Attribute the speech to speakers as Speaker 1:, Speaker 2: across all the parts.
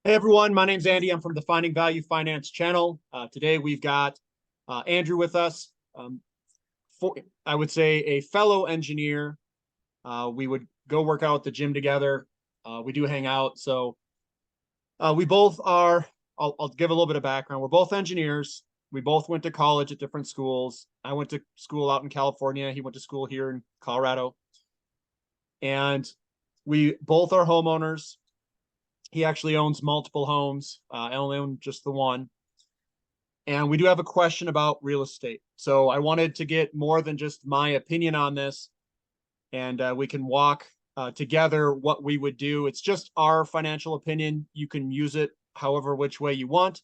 Speaker 1: Hey everyone, my name's Andy. I'm from the Finding Value Finance channel. Today we've got Andrew with us. I would say a fellow engineer. We would go work out at the gym together. We do hang out. We both are, I'll give a little bit of background. We're both engineers. We both went to college at different schools. I went to school out in California. He went to school here in Colorado. And we both are homeowners. He actually owns multiple homes. I only own just the one. And we do have a question about real estate. So I wanted to get more than just my opinion on this, and we can walk together what we would do. It's just our financial opinion. You can use it however which way you want.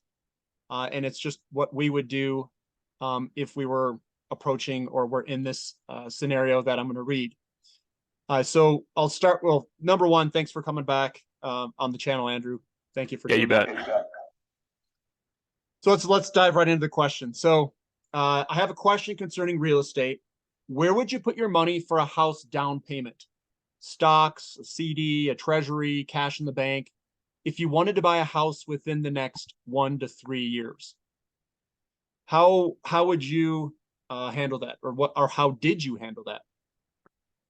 Speaker 1: And it's just what we would do if we were approaching or were in this scenario that I'm going to read. So I'll start. Well, number one, thanks for coming back on the channel, Andrew. Thank you for
Speaker 2: Yeah, you
Speaker 1: doing
Speaker 2: bet.
Speaker 1: that. So let's dive right into the question. So I have a question concerning real estate. Where would you put your money for a house down payment? Stocks, a CD, a treasury, cash in the bank. If you wanted to buy a house within the next 1 to 3 years, how would you handle that, or how did you handle that?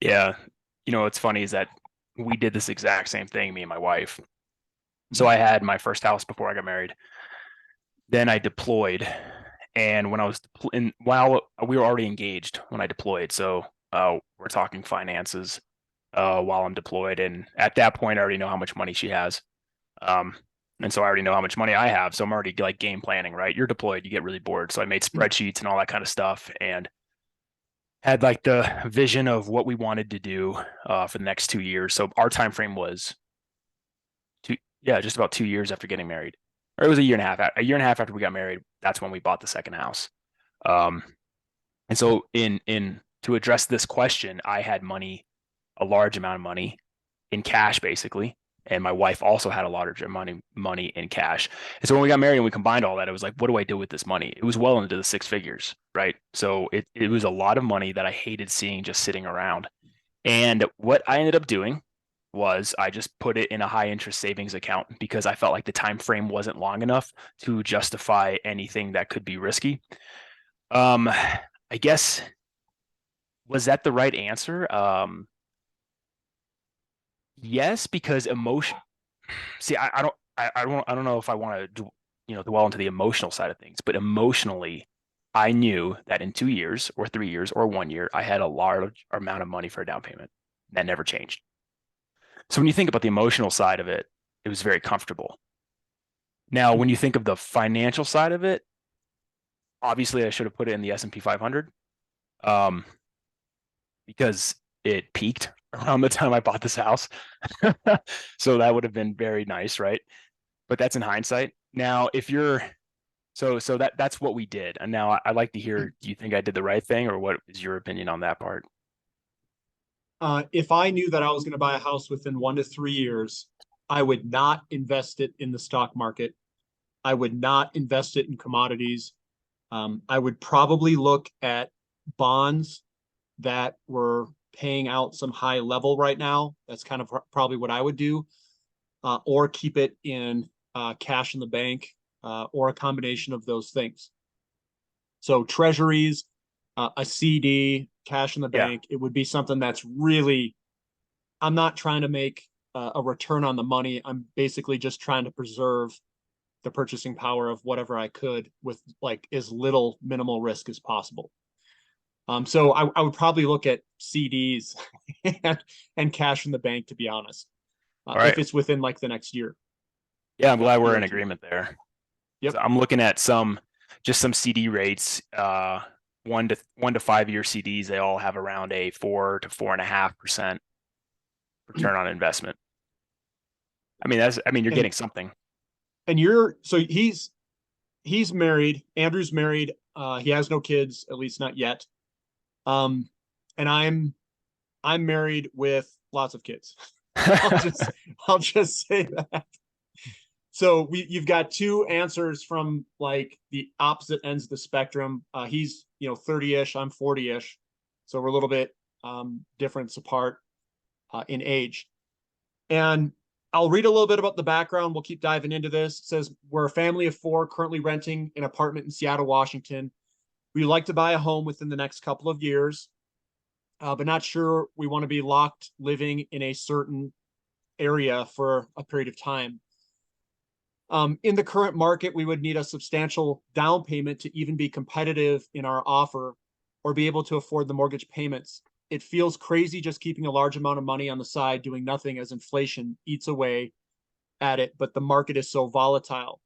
Speaker 2: Yeah. What's funny is that we did this exact same thing, me and my wife. So I had my first house before I got married. Then I deployed. And when I was while we were already engaged when I deployed. So we're talking finances while I'm deployed. And at that point, I already know how much money she has. Um, and so I already know how much money I have. So I'm already like game planning, right? You're deployed, you get really bored. So I made spreadsheets and all that kind of stuff. And had like the vision of what we wanted to do for the next 2 years. So our time frame was just about 2 years after getting married, or it was a year and a half. A year and a half after we got married, that's when we bought the second house. Um, and so in to address this question, I had money, a large amount of money in cash, basically. And my wife also had a large money in cash. And so when we got married and we combined all that, it was like, what do I do with this money? It was well into the six figures, right? So it was a lot of money that I hated seeing just sitting around. And what I ended up doing was I just put it in a high interest savings account because I felt like the time frame wasn't long enough to justify anything that could be risky. I guess, was that the right answer? Yes, because emotion. See, I don't know if I want to, dwell into the emotional side of things, but emotionally, I knew that in 2 years or 3 years or 1 year, I had a large amount of money for a down payment. That never changed. So when you think about the emotional side of it, it was very comfortable. Now, when you think of the financial side of it, obviously I should have put it in the S&P 500, um, because it peaked around the time I bought this house. So that would have been very nice, right? But that's in hindsight. Now, if you're so that's what we did. And now I'd like to hear, do you think I did the right thing, or what is your opinion on that part?
Speaker 1: If I knew that I was going to buy a house within 1 to 3 years, I would not invest it in the stock market. I would not invest it in commodities. I would probably look at bonds that were paying out some high level right now. That's kind of probably what I would do, or keep it in cash in the bank, or a combination of those things. So treasuries, a CD, cash in the
Speaker 2: Yeah.
Speaker 1: bank, it would be something that's really, I'm not trying to make a return on the money. I'm basically just trying to preserve the purchasing power of whatever I could with like as little minimal risk as possible. So I would probably look at CDs and cash in the bank, to be honest,
Speaker 2: All
Speaker 1: if
Speaker 2: right.
Speaker 1: it's within like the next year,
Speaker 2: Yeah, I'm glad we're
Speaker 1: year or
Speaker 2: in
Speaker 1: two.
Speaker 2: agreement there. So
Speaker 1: Yep.
Speaker 2: I'm looking at some CD rates, 1 to 5 year CDs. They all have around a 4 to 4.5% return on investment. You're
Speaker 1: And
Speaker 2: getting something.
Speaker 1: so he's married. Andrew's married. He has no kids, at least not yet. Um, and I'm married with lots of kids. I'll just I'll just say that. So you've got two answers from like the opposite ends of the spectrum. He's 30-ish, I'm 40-ish, so we're a little bit difference apart in age. And I'll read a little bit about the background. We'll keep diving into this. It says, we're a family of 4 currently renting an apartment in Seattle, Washington. We like to buy a home within the next couple of years, but not sure we want to be locked living in a certain area for a period of time. In the current market, we would need a substantial down payment to even be competitive in our offer or be able to afford the mortgage payments. It feels crazy just keeping a large amount of money on the side, doing nothing as inflation eats away at it, but the market is so volatile.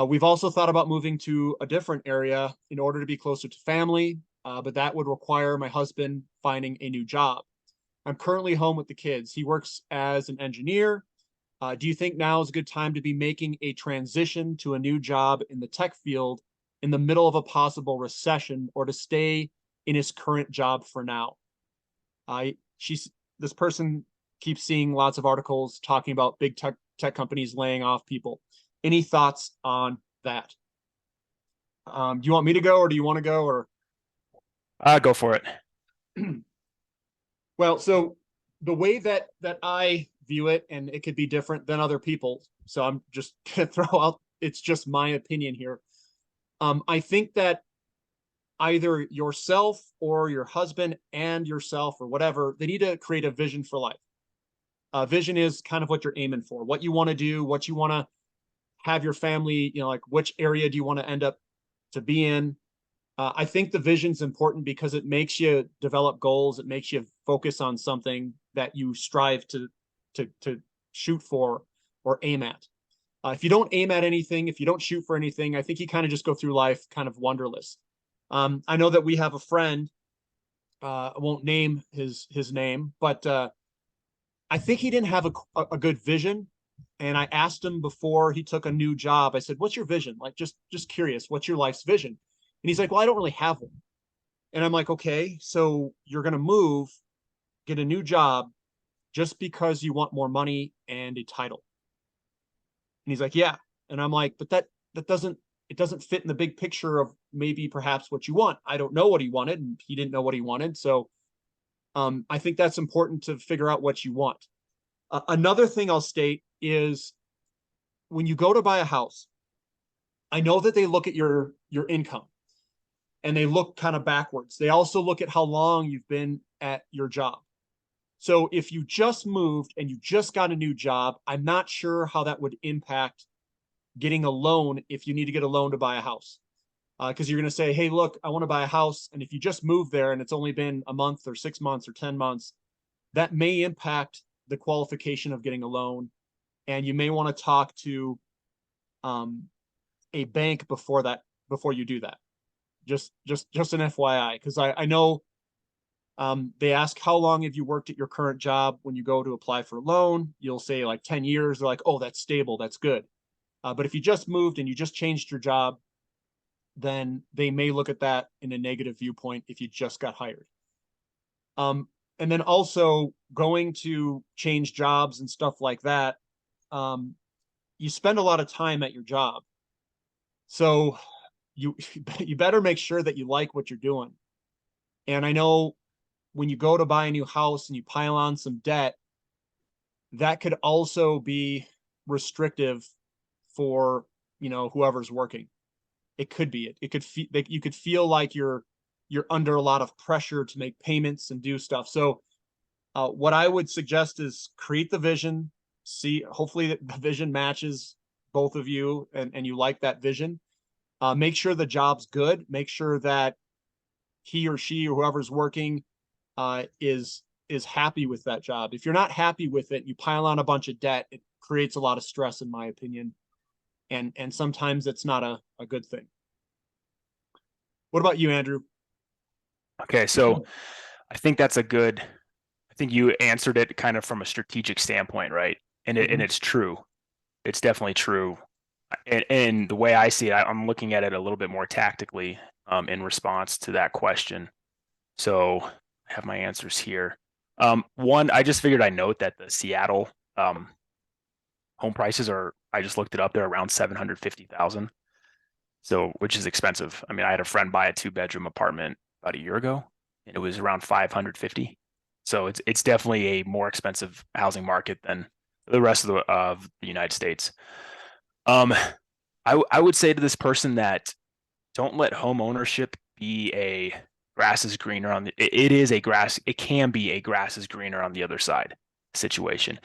Speaker 1: We've also thought about moving to a different area in order to be closer to family, but that would require my husband finding a new job. I'm currently home with the kids. He works as an engineer. Do you think now is a good time to be making a transition to a new job in the tech field in the middle of a possible recession, or to stay in his current job for now? This person keeps seeing lots of articles talking about big tech companies laying off people. Any thoughts on that? Do you want me to go, or do you want to go, or?
Speaker 2: Go for it.
Speaker 1: Well, so the way that I view it, and it could be different than other people, so I'm just gonna throw out, it's just my opinion here. I think that either yourself or your husband and yourself or whatever, they need to create a vision for life. Vision is kind of what you're aiming for, what you want to do, what you want to have your family, like which area do you want to end up to be in. I think the vision's important because it makes you develop goals. It makes you focus on something that you strive to shoot for or aim at. If you don't aim at anything, if you don't shoot for anything, I think you kind of just go through life kind of wonderless. I know that we have a friend, I won't name his name, but I think he didn't have a good vision. And I asked him before he took a new job, I said, what's your vision? Like, just curious, what's your life's vision? And he's like, well, I don't really have one. And I'm like, okay, so you're going to move, get a new job just because you want more money and a title. And he's like, yeah. And I'm like, but that doesn't fit in the big picture of maybe perhaps what you want. I don't know what he wanted, and he didn't know what he wanted. So I think that's important to figure out what you want. Another thing I'll state is when you go to buy a house, I know that they look at your income and they look kind of backwards. They also look at how long you've been at your job. So if you just moved and you just got a new job, I'm not sure how that would impact getting a loan if you need to get a loan to buy a house. Because you're going to say, hey, look, I want to buy a house. And if you just moved there and it's only been a month or 6 months or 10 months, that may impact the qualification of getting a loan. And you may want to talk to a bank before you do that. Just an FYI, because I know they ask how long have you worked at your current job. When you go to apply for a loan, you'll say like 10 years. They're like, oh, that's stable, that's good. But if you just moved and you just changed your job, then they may look at that in a negative viewpoint if you just got hired. And then also going to change jobs and stuff like that, you spend a lot of time at your job. So you better make sure that you like what you're doing. And I know when you go to buy a new house and you pile on some debt, that could also be restrictive for, whoever's working. It could be, you could feel like you're under a lot of pressure to make payments and do stuff. So what I would suggest is create the vision, hopefully the vision matches both of you and you like that vision. Make sure the job's good. Make sure that he or she or whoever's working is happy with that job. If you're not happy with it, you pile on a bunch of debt. It creates a lot of stress, in my opinion. And sometimes it's not a good thing. What about you, Andrew?
Speaker 2: Okay, so I think I think you answered it kind of from a strategic standpoint, right? And it's true. It's definitely true. And the way I see it, I'm looking at it a little bit more tactically in response to that question. So I have my answers here. One, I just figured I note that the Seattle home prices I just looked it up, they're around 750,000. So, which is expensive. I mean, I had a friend buy a 2-bedroom apartment about a year ago and it was around 550. So it's definitely a more expensive housing market than the rest of the United States. Um, I would say to this person that don't let home ownership be a grass is greener on the it is a grass it can be a grass is greener on the other side situation.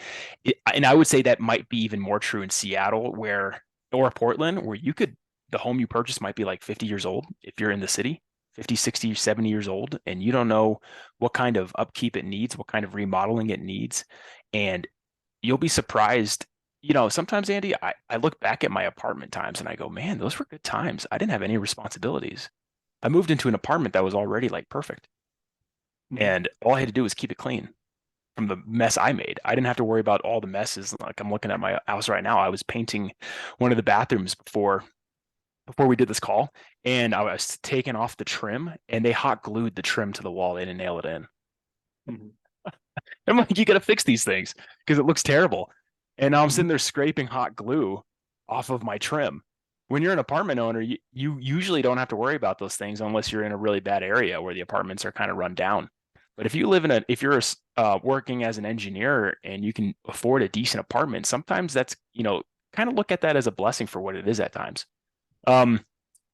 Speaker 2: And I would say that might be even more true in Seattle where or Portland where you could the home you purchase might be like 50 years old if you're in the city, 50, 60, 70 years old, and you don't know what kind of upkeep it needs, what kind of remodeling it needs. And you'll be surprised. Sometimes, Andy, I look back at my apartment times and I go, man, those were good times. I didn't have any responsibilities. I moved into an apartment that was already like perfect.
Speaker 1: Mhm.
Speaker 2: And all I had to do was keep it clean from the mess I made. I didn't have to worry about all the messes. Like I'm looking at my house right now. I was painting one of the bathrooms before we did this call, and I was taking off the trim and they hot glued the trim to the wall. They didn't nail it in.
Speaker 1: Mhm.
Speaker 2: I'm like, you got to fix these things because it looks terrible. And now I'm
Speaker 1: Mhm.
Speaker 2: sitting there scraping hot glue off of my trim. When you're an apartment owner, you usually don't have to worry about those things unless you're in a really bad area where the apartments are kind of run down. But if you're working as an engineer and you can afford a decent apartment, sometimes that's, kind of look at that as a blessing for what it is at times. Um,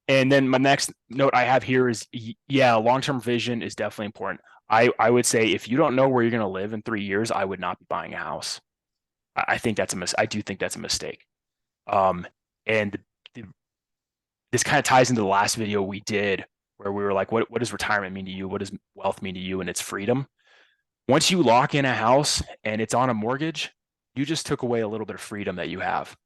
Speaker 2: and then my next note I have here is, yeah, long-term vision is definitely important. I would say if you don't know where you're going to live in 3 years, I would not be buying a house. I think I do think that's a mistake. Um, and the, this kind of ties into the last video we did where we were like, what does retirement mean to you? What does wealth mean to you? And it's freedom. Once you lock in a house and it's on a mortgage, you just took away a little bit of freedom that you have.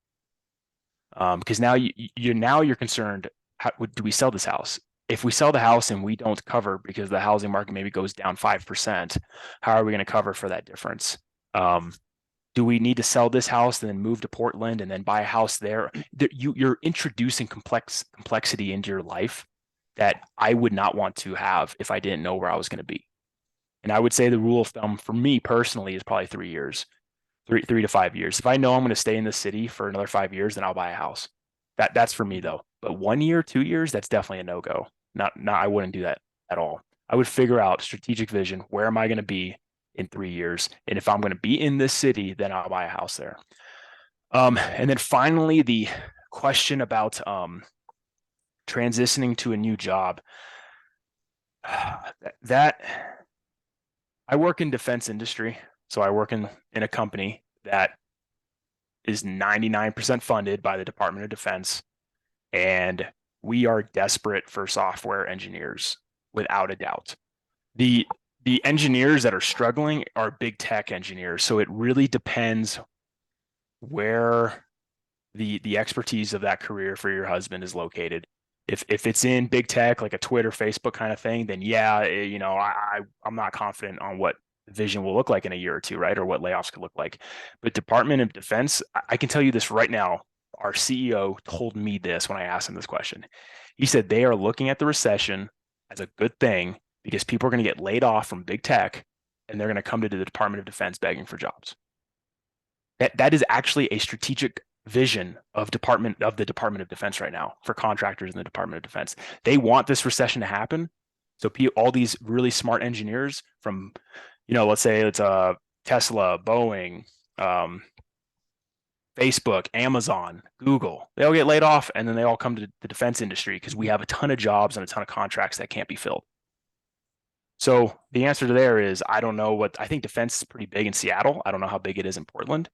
Speaker 2: Because now you're concerned, how, do we sell this house? If we sell the house and we don't cover because the housing market maybe goes down 5%, how are we going to cover for that difference? Um, do we need to sell this house and then move to Portland and then buy a house there? You're introducing complexity into your life that I would not want to have if I didn't know where I was going to be. And I would say the rule of thumb for me personally is probably 3 years, 3 to 5 years. If I know I'm going to stay in the city for another 5 years, then I'll buy a house. That's for me though. But 1 year, 2 years, that's definitely a no go. Not I wouldn't do that at all. I would figure out strategic vision. Where am I going to be in 3 years? And if I'm going to be in this city, then I'll buy a house there. And then finally, the question about transitioning to a new job. That I work in defense industry, so I work in a company that is 99% funded by the Department of Defense, and we are desperate for software engineers without a doubt. The the engineers that are struggling are big tech engineers, so it really depends where the expertise of that career for your husband is located. If it's in big tech like a Twitter, Facebook kind of thing, then yeah, I'm not confident on what vision will look like in a year or two, right? Or what layoffs could look like. But Department of Defense, I can tell you this right now. Our CEO told me this when I asked him this question. He said they are looking at the recession as a good thing because people are going to get laid off from big tech and they're going to come to the Department of Defense begging for jobs. That is actually a strategic vision of the Department of Defense right now for contractors in the Department of Defense. They want this recession to happen. So all these really smart engineers from, let's say it's Tesla, Boeing, um, Facebook, Amazon, Google, they all get laid off and then they all come to the defense industry because we have a ton of jobs and a ton of contracts that can't be filled. So the answer to there is I don't know I think defense is pretty big in Seattle. I don't know how big it is in Portland.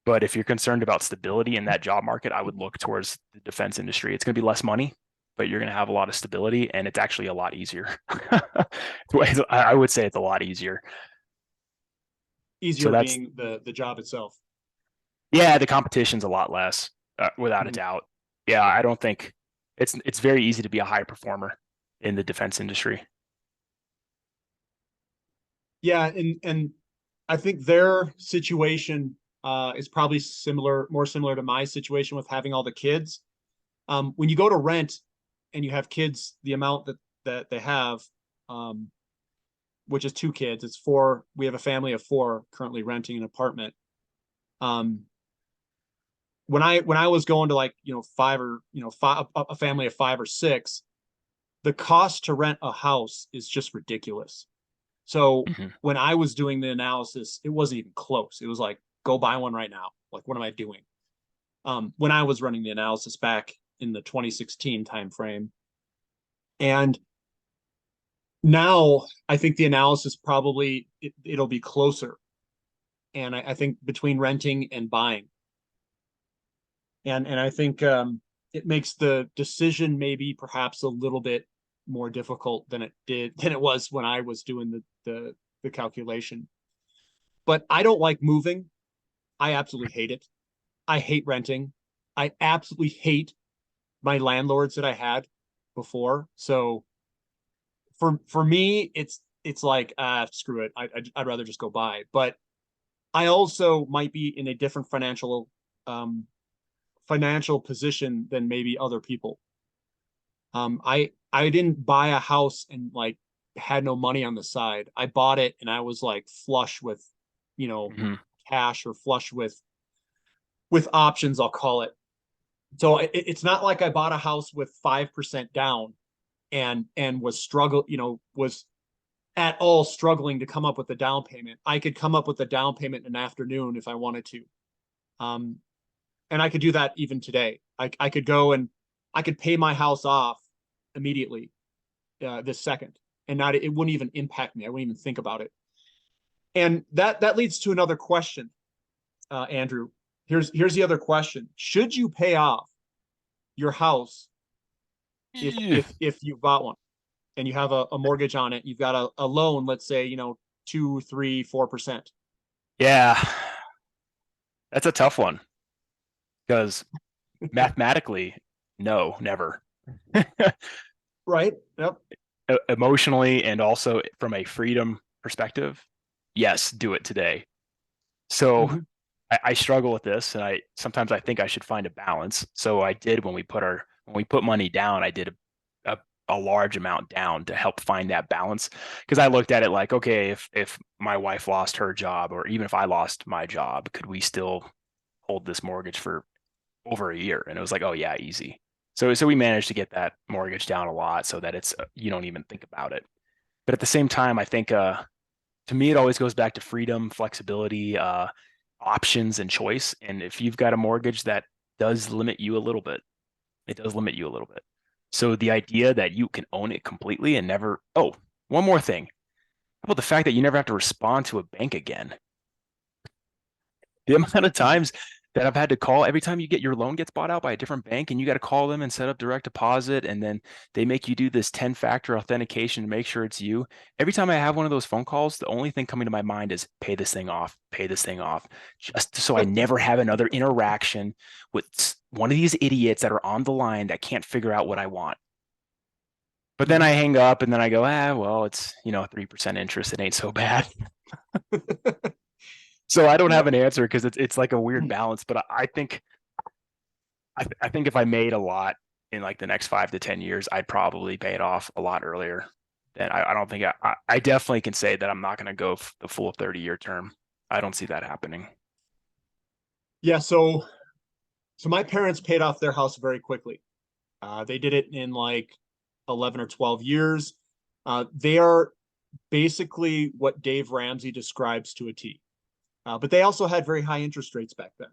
Speaker 2: But if you're concerned about stability in that job market, I would look towards the defense industry. It's going to be less money, but you're going to have a lot of stability, and it's actually a lot easier. I would say it's a lot easier. So
Speaker 1: Easier
Speaker 2: that's
Speaker 1: being the job itself.
Speaker 2: yeah, the competition's a lot less, without a
Speaker 1: Mhm.
Speaker 2: doubt. Yeah, I don't think it's very easy to be a high performer in the defense industry.
Speaker 1: Yeah, and I think their situation is probably more similar to my situation with having all the kids. When you go to rent and you have kids, the amount that they have, um, which is two kids, it's four. We have a family of four currently renting an apartment. Um, when I was going to like five or five, a family of five or six, the cost to rent a house is just ridiculous. So
Speaker 2: Mhm.
Speaker 1: when I was doing the analysis, it wasn't even close. It was like go buy one right now. Like, what am I doing? When I was running the analysis back in the 2016 timeframe. And now I think the analysis probably it'll be closer. And I think between renting and buying. And I think it makes the decision maybe perhaps a little bit more difficult than it was when I was doing the calculation. But I don't like moving. I absolutely hate it. I hate renting. I absolutely hate my landlords that I had before. So for me, it's like screw it. I'd rather just go buy. But I also might be in a different financial position than maybe other people. I didn't buy a house and like had no money on the side. I bought it and I was like flush with, you know,
Speaker 2: Mhm.
Speaker 1: cash or flush with options, I'll call it. So it's not like I bought a house with 5% down and was at all struggling to come up with a down payment. I could come up with a down payment in an afternoon if I wanted to. Um, and I could do that even today. I could go and I could pay my house off immediately this second, and not it wouldn't even impact me. I wouldn't even think about it. And that leads to another question, Andrew. Here's the other question: should you pay off your house if
Speaker 2: Yeah.
Speaker 1: if if you bought one and you have a mortgage on it? You've got a loan, let's say 2, 3, 4%.
Speaker 2: Yeah, that's a tough one because mathematically, no, never.
Speaker 1: Right? Yep.
Speaker 2: Emotionally and also from a freedom perspective, yes, do it today. So
Speaker 1: Mm-hmm.
Speaker 2: I struggle with this, and I sometimes I think I should find a balance. So I did when we put money down, I did a large amount down to help find that balance because I looked at it like, okay, if my wife lost her job or even if I lost my job, could we still hold this mortgage for over a year? And it was like, oh yeah, easy. So we managed to get that mortgage down a lot so that it's you don't even think about it. But at the same time, I think to me it always goes back to freedom, flexibility, options, and choice. And if you've got a mortgage that does limit you a little bit, it does limit you a little bit. So the idea that you can own it completely and never, oh, one more thing. How about the fact that you never have to respond to a bank again? The amount of times that I've had to call every time you get your loan gets bought out by a different bank and you got to call them and set up direct deposit and then they make you do this 10-factor authentication to make sure it's you. Every time I have one of those phone calls, the only thing coming to my mind is pay this thing off, pay this thing off, just so I never have another interaction with one of these idiots that are on the line that can't figure out what I want. But then I
Speaker 1: Mm-hmm.
Speaker 2: hang up and then I go, well, it's 3% interest. It ain't so bad. So I don't have
Speaker 1: Yep.
Speaker 2: an answer because it's like a weird balance. But I think if I made a lot in like the next 5 to 10 years, I'd probably pay it off a lot earlier. And I don't think I definitely can say that I'm not going to go the full 30-year term. I don't see that happening.
Speaker 1: Yeah. So my parents paid off their house very quickly. They did it in like 11 or 12 years. They are basically what Dave Ramsey describes to a T. But they also had very high interest rates back then.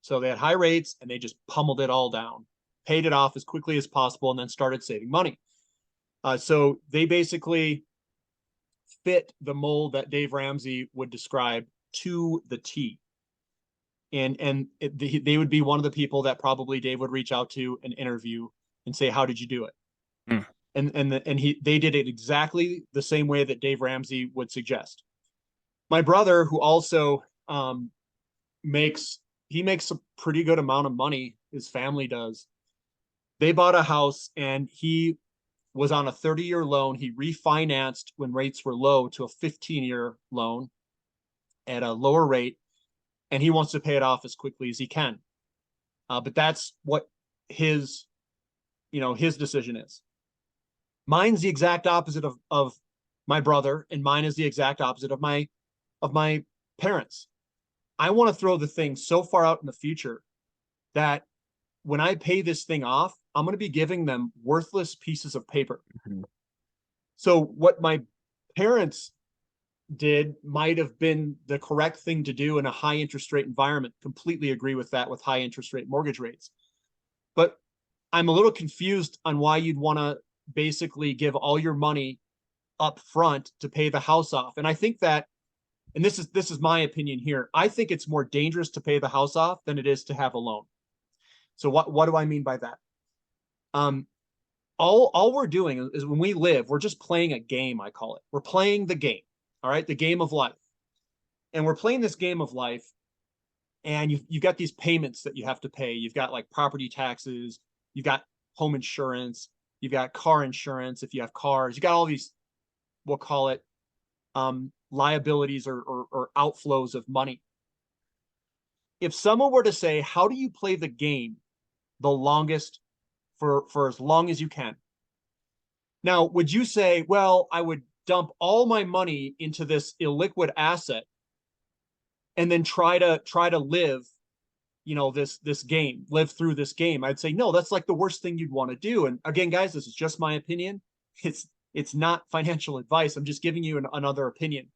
Speaker 1: So they had high rates and they just pummeled it all down, paid it off as quickly as possible, and then started saving money. So they basically fit the mold that Dave Ramsey would describe to the T. They would be one of the people that probably Dave would reach out to and interview and say, "How did you do it?"
Speaker 2: Hmm.
Speaker 1: They did it exactly the same way that Dave Ramsey would suggest. My brother, who also makes he makes a pretty good amount of money, his family does. They bought a house and he was on a 30-year loan. He refinanced when rates were low to a 15-year loan at a lower rate, and he wants to pay it off as quickly as he can. But that's what his his decision is. Mine's the exact opposite of my brother, and mine is the exact opposite of my parents. I want to throw the thing so far out in the future that when I pay this thing off, I'm going to be giving them worthless pieces of paper.
Speaker 2: Mhm.
Speaker 1: So what my parents did might have been the correct thing to do in a high interest rate environment. Completely agree with that with high interest rate mortgage rates. But I'm a little confused on why you'd want to basically give all your money up front to pay the house off. And I think that, and this is my opinion here, I think it's more dangerous to pay the house off than it is to have a loan. So what do I mean by that? Um, all we're doing is when we live, we're just playing a game, I call it. We're playing the game, all right, the game of life. And we're playing this game of life, and you've got these payments that you have to pay. You've got like property taxes, you've got home insurance, you've got car insurance if you have cars, you got all these, we'll call it liabilities or outflows of money. If someone were to say, how do you play the game the longest for as long as you can? Now, would you say, well, I would dump all my money into this illiquid asset and then try to live, this game, live through this game? I'd say, no, that's like the worst thing you'd want to do. And again, guys, this is just my opinion. It's not financial advice. I'm just giving you another opinion.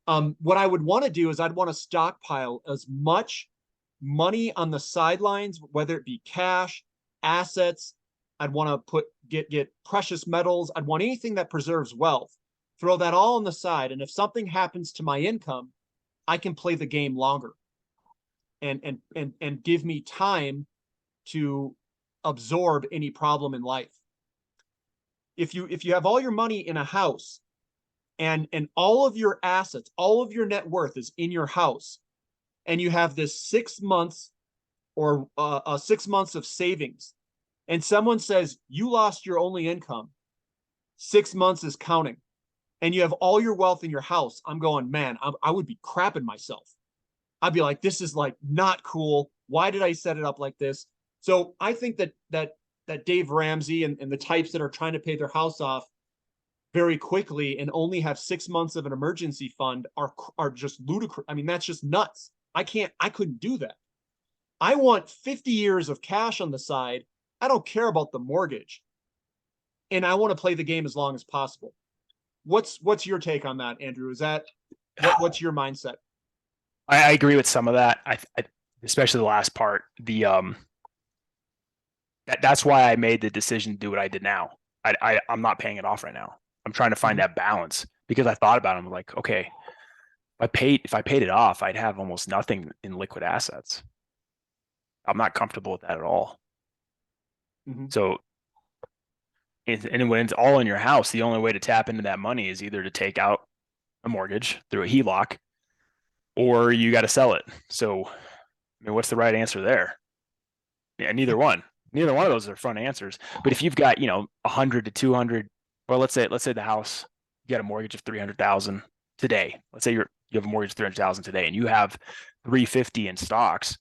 Speaker 1: What I would want to do is I'd want to stockpile as much money on the sidelines, whether it be cash, assets. I'd want to get precious metals. I'd want anything that preserves wealth. Throw that all on the side, and if something happens to my income, I can play the game longer, and give me time to absorb any problem in life. If you have all your money in a house, and all of your assets, all of your net worth is in your house, and you have this 6 months or 6 months of savings, and someone says you lost your only income, 6 months is counting, and you have all your wealth in your house, I'm going, man, I would be crapping myself. I'd be like, this is like not cool. Why did I set it up like this? So I think that Dave Ramsey and the types that are trying to pay their house off very quickly and only have 6 months of an emergency fund are just ludicrous. I mean, that's just nuts. I couldn't do that. I want 50 years of cash on the side. I don't care about the mortgage. And I want to play the game as long as possible. What's your take on that, Andrew? Is that what's your mindset?
Speaker 2: I agree with some of that. I especially the last part. That's why I made the decision to do what I did now. I'm not paying it off right now. I'm trying to find that balance because I thought about it. I'm like, okay, if I paid it off, I'd have almost nothing in liquid assets. I'm not comfortable with that at all.
Speaker 1: Mm-hmm.
Speaker 2: So, and when it's all in your house, the only way to tap into that money is either to take out a mortgage through a HELOC, or you got to sell it. So, I mean, what's the right answer there? Yeah, neither one. Neither one of those are fun answers. But if you've got 100 to 200, well, let's say the house, you got a mortgage of 300,000 today. Let's say you have a mortgage of 300,000 today, and you have 350 in stocks.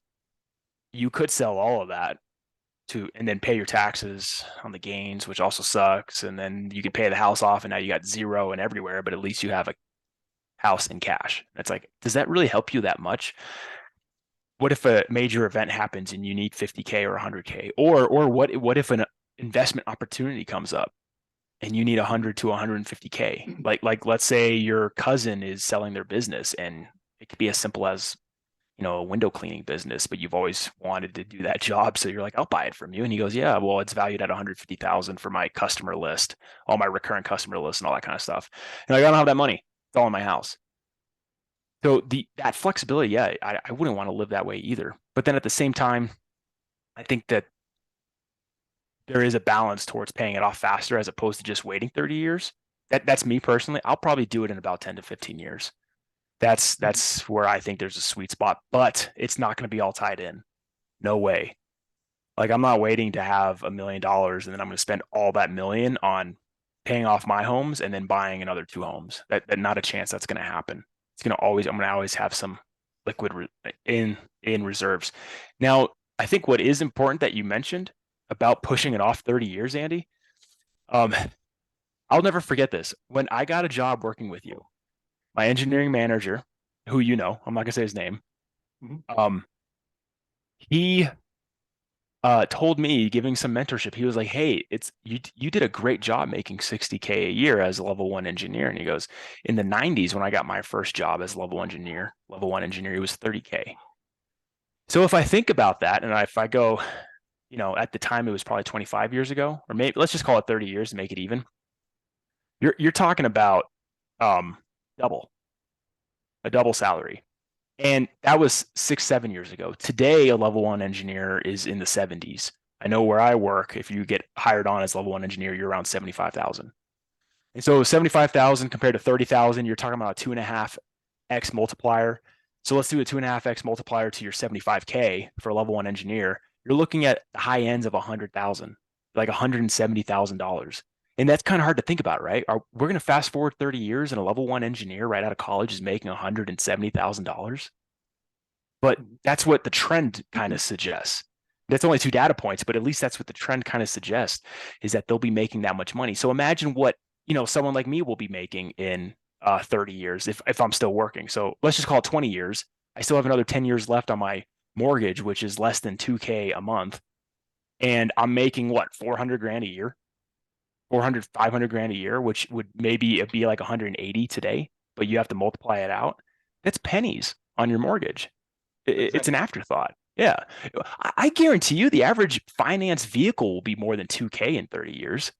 Speaker 2: You could sell all of that and then pay your taxes on the gains, which also sucks. And then you could pay the house off, and now you got zero and everywhere, but at least you have a house in cash. It's like, does that really help you that much? What if a major event happens and you need 50K or 100K? Or what if an investment opportunity comes up and you need 100 to 150K? Like let's say your cousin is selling their business, and it could be as simple as a window cleaning business, but you've always wanted to do that job. So you're like, I'll buy it from you. And he goes, yeah, well, it's valued at 150,000 for my customer list, all my recurrent customer list and all that kind of stuff. And like, I don't have that money. It's all in my house. So that flexibility, yeah, I wouldn't want to live that way either. But then at the same time, I think that there is a balance towards paying it off faster as opposed to just waiting 30 years. That's me personally. I'll probably do it in about 10 to 15 years. That's where I think there's a sweet spot, but it's not going to be all tied in. No way. Like, I'm not waiting to have $1 million and then I'm going to spend all that million on paying off my homes and then buying another 2 homes. That not a chance that's going to happen. I'm going to always have some liquid in reserves. Now, I think what is important that you mentioned about pushing it off 30 years, Andy, I'll never forget this. When I got a job working with you, my engineering manager, who I'm not gonna say his name, he told me, giving some mentorship, he was like, "Hey, you did a great job making 60K a year as a level one engineer." And he goes, "In the 90s, when I got my first job as level one engineer, it was 30K." So if I think about that, and if I go, at the time it was probably 25 years ago, or maybe let's just call it 30 years to make it even. You're talking about um double a double salary. And that was 6, 7 years ago. Today, a level one engineer is in the 70s. I know where I work, if you get hired on as level one engineer, you're around 75,000. And so 75,000 compared to 30,000, you're talking about a 2.5x multiplier. So let's do a 2.5x multiplier to your 75K for a level one engineer. You're looking at the high ends of 100,000, like $170,000. And that's kind of hard to think about, right? We're going to fast forward 30 years and a level one engineer right out of college is making $170,000. But that's what the trend kind of suggests. That's only 2 data points, but at least that's what the trend kind of suggests, is that they'll be making that much money. So imagine what, someone like me will be making in 30 years if I'm still working. So let's just call it 20 years. I still have another 10 years left on my mortgage, which is less than 2K a month. And I'm making what, 400 grand a year, 400, 500 grand a year, which would maybe be like 180 today, but you have to multiply it out. That's pennies on your mortgage. It's an
Speaker 1: Exactly.
Speaker 2: afterthought. Yeah. I guarantee you the average finance vehicle will be more than 2K in 30 years.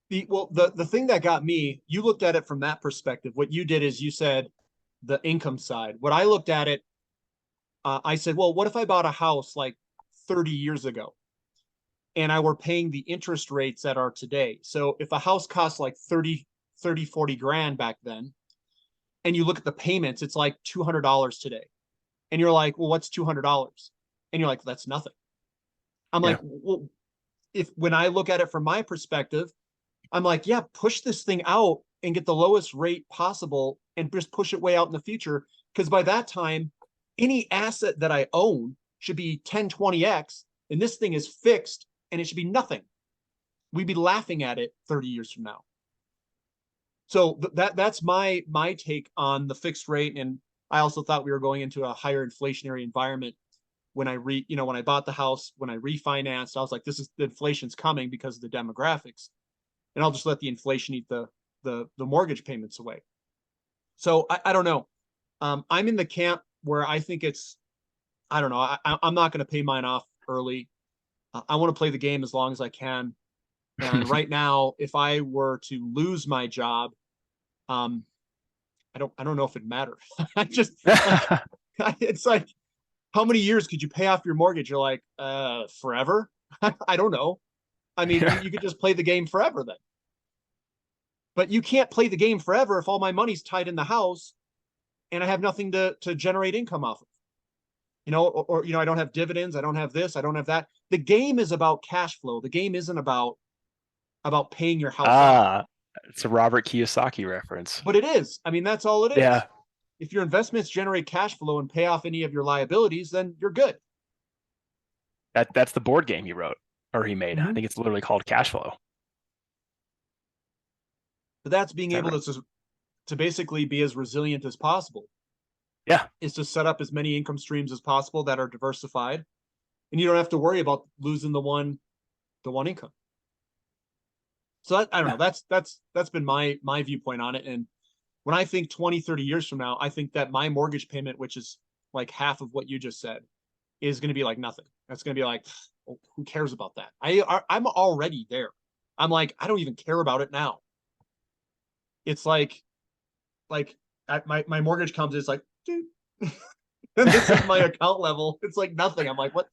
Speaker 1: The thing that got me, you looked at it from that perspective. What you did is you said the income side. What I looked at it, I said, well, what if I bought a house like 30 years ago and I were paying the interest rates that are today? So if a house costs like 40 grand back then, and you look at the payments, it's like $200 today. And you're like, well, what's $200? And you're like, that's nothing. I'm
Speaker 2: Yeah.
Speaker 1: like, well, if when I look at it from my perspective, I'm like, yeah, push this thing out and get the lowest rate possible and just push it way out in the future. Because by that time, any asset that I own should be 10, 20x, and this thing is fixed and it should be nothing. We'd be laughing at it 30 years from now. So that's my take on the fixed rate. And I also thought we were going into a higher inflationary environment when when I bought the house, when I refinanced, I was like, the inflation's coming because of the demographics, and I'll just let the inflation eat the mortgage payments away. So I don't know. I'm in the camp where I think I don't know. I'm not going to pay mine off early. I want to play the game as long as I can. And right now, if I were to lose my job, um, I don't know if it'd matter. I just like it's like, how many years could you pay off your mortgage? You're like, forever. I don't know. I mean,
Speaker 2: Yeah.
Speaker 1: you could just play the game forever then. But you can't play the game forever if all my money's tied in the house and I have nothing to generate income off of. I don't have dividends, I don't have this, I don't have that. The game is about cash flow. The game isn't about paying your house off.
Speaker 2: Ah, it's a Robert Kiyosaki reference.
Speaker 1: But it is. I mean, that's all it is.
Speaker 2: Yeah.
Speaker 1: If your investments generate cash flow and pay off any of your liabilities, then you're good.
Speaker 2: That's the board game he wrote or he made. I
Speaker 1: Mm-hmm.
Speaker 2: think it's literally called Cash Flow.
Speaker 1: But that's
Speaker 2: Is
Speaker 1: being
Speaker 2: that
Speaker 1: able
Speaker 2: right?
Speaker 1: to basically be as resilient as possible,
Speaker 2: Yeah.
Speaker 1: is to set up as many income streams as possible that are diversified, and you don't have to worry about losing the one income. So I don't
Speaker 2: Yeah.
Speaker 1: know. That's been my viewpoint on it. And when I think 20, 30 years from now, I think that my mortgage payment, which is like half of what you just said, is going to be like nothing. That's going to be like, oh, who cares about that? I'm already there. I'm like, I don't even care about it now. It's like at my mortgage comes, it's like, dude. And this is my account level. It's like nothing. I'm like, what?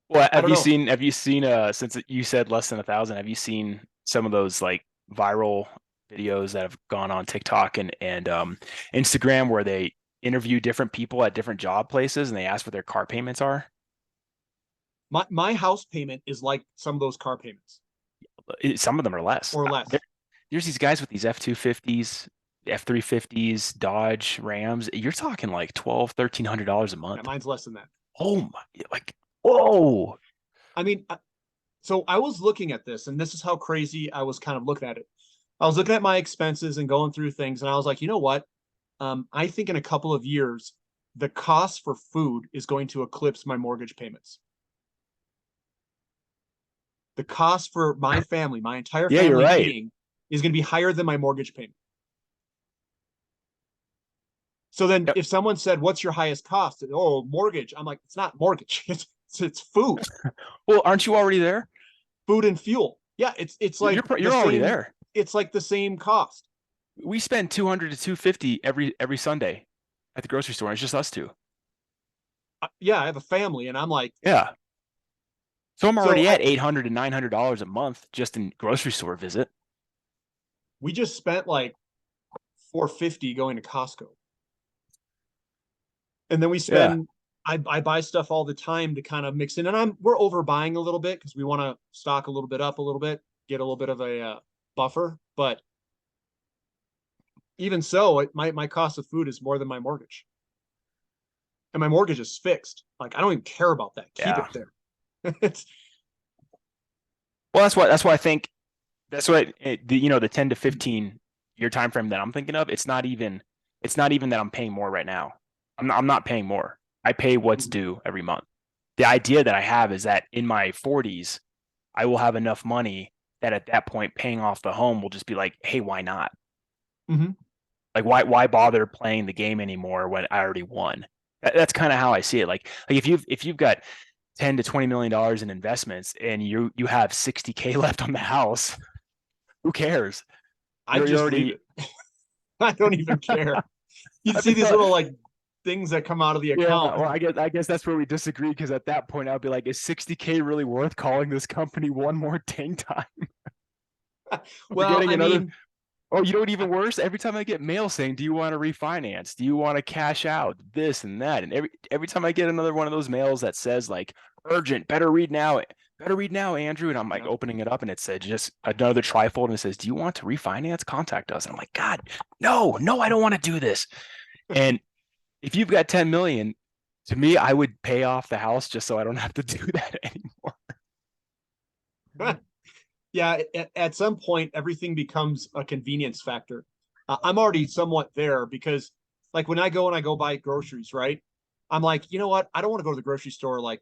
Speaker 2: Well,
Speaker 1: I don't know.
Speaker 2: have you seen since you said less than 1,000, have you seen some of those like viral videos that have gone on TikTok and Instagram where they interview different people at different job places and they ask what their car payments are?
Speaker 1: My house payment is like some of those car payments
Speaker 2: Some of them are less.
Speaker 1: or less.
Speaker 2: There's these guys with these F-250s, F-350s, Dodge Rams. You're talking like 1,200, $1,300 a
Speaker 1: Yeah,
Speaker 2: month.
Speaker 1: mine's less than that.
Speaker 2: Oh my, like, whoa.
Speaker 1: I mean, so I was looking at this, and this is how crazy I was kind of looking at it. I was looking at my expenses and going through things, and I was like, you know what? I think in a couple of years, the cost for food is going to eclipse my mortgage payments. The cost for my family, my entire
Speaker 2: Yeah, you're
Speaker 1: family
Speaker 2: right.
Speaker 1: eating is going to be higher than my mortgage payment. So then
Speaker 2: Yep.
Speaker 1: if someone said, what's your highest cost? Oh, mortgage. I'm like, it's not mortgage. It's food,
Speaker 2: Well, aren't you already there?
Speaker 1: food and fuel. Yeah. It's
Speaker 2: You're
Speaker 1: like
Speaker 2: you're,
Speaker 1: the
Speaker 2: you're already
Speaker 1: same,
Speaker 2: there.
Speaker 1: it's like the same cost.
Speaker 2: We spend 200 to 250 every Sunday at the grocery store. And it's just us two.
Speaker 1: Yeah. I have a family and I'm like,
Speaker 2: Yeah. So I'm
Speaker 1: so
Speaker 2: already at $800 to $900 a month just in grocery store visit.
Speaker 1: we just spent like 450 going to Costco. And then we
Speaker 2: Yeah.
Speaker 1: spend, I buy stuff all the time to kind of mix in, and we're overbuying a little bit because we want to stock a little bit up a little bit, get a little bit of a buffer. But even so, my cost of food is more than my mortgage, and my mortgage is fixed. Like I don't even care about that. Keep
Speaker 2: Yeah.
Speaker 1: it there. It's
Speaker 2: Well, that's why I think that's what the 10 to 15 year time frame that I'm thinking of. It's not even that I'm paying more right now. I'm not paying more. I pay what's due every month. The idea that I have is that in my 40s, I will have enough money that at that point paying off the home will just be like, hey, why not?
Speaker 1: Mhm.
Speaker 2: Like why bother playing the game anymore when I already won? That's kind of how I see it. Like if you've got 10 to 20 million dollars in investments and you have 60K left on the house, who cares?
Speaker 1: I
Speaker 2: You're
Speaker 1: just leave
Speaker 2: already
Speaker 1: it. I don't even care. You'd
Speaker 2: I've
Speaker 1: see
Speaker 2: been
Speaker 1: these
Speaker 2: telling,
Speaker 1: little like things that come out of the
Speaker 2: yeah,
Speaker 1: account.
Speaker 2: well, I guess that's where we disagree because at that point I'd be like, is 60K really worth calling this company one more dang time? We're
Speaker 1: Well,
Speaker 2: getting
Speaker 1: I
Speaker 2: another.
Speaker 1: mean,
Speaker 2: Oh, you know what? Even worse. Every time I get mail saying, "Do you want to refinance? Do you want to cash out? This and that," and every time I get another one of those mails that says like urgent, better read now, Andrew, and I'm like
Speaker 1: yeah.
Speaker 2: opening it up and it said just another trifold and it says, "Do you want to refinance? Contact us." And I'm like, God, no, no, I don't want to do this. And if you've got 10 million, to me, I would pay off the house just so I don't have to do that anymore.
Speaker 1: Yeah, at some point, everything becomes a convenience factor. I'm already somewhat there because, like, when I go and I go buy groceries, right? I'm like, you know what? I don't want to go to the grocery store like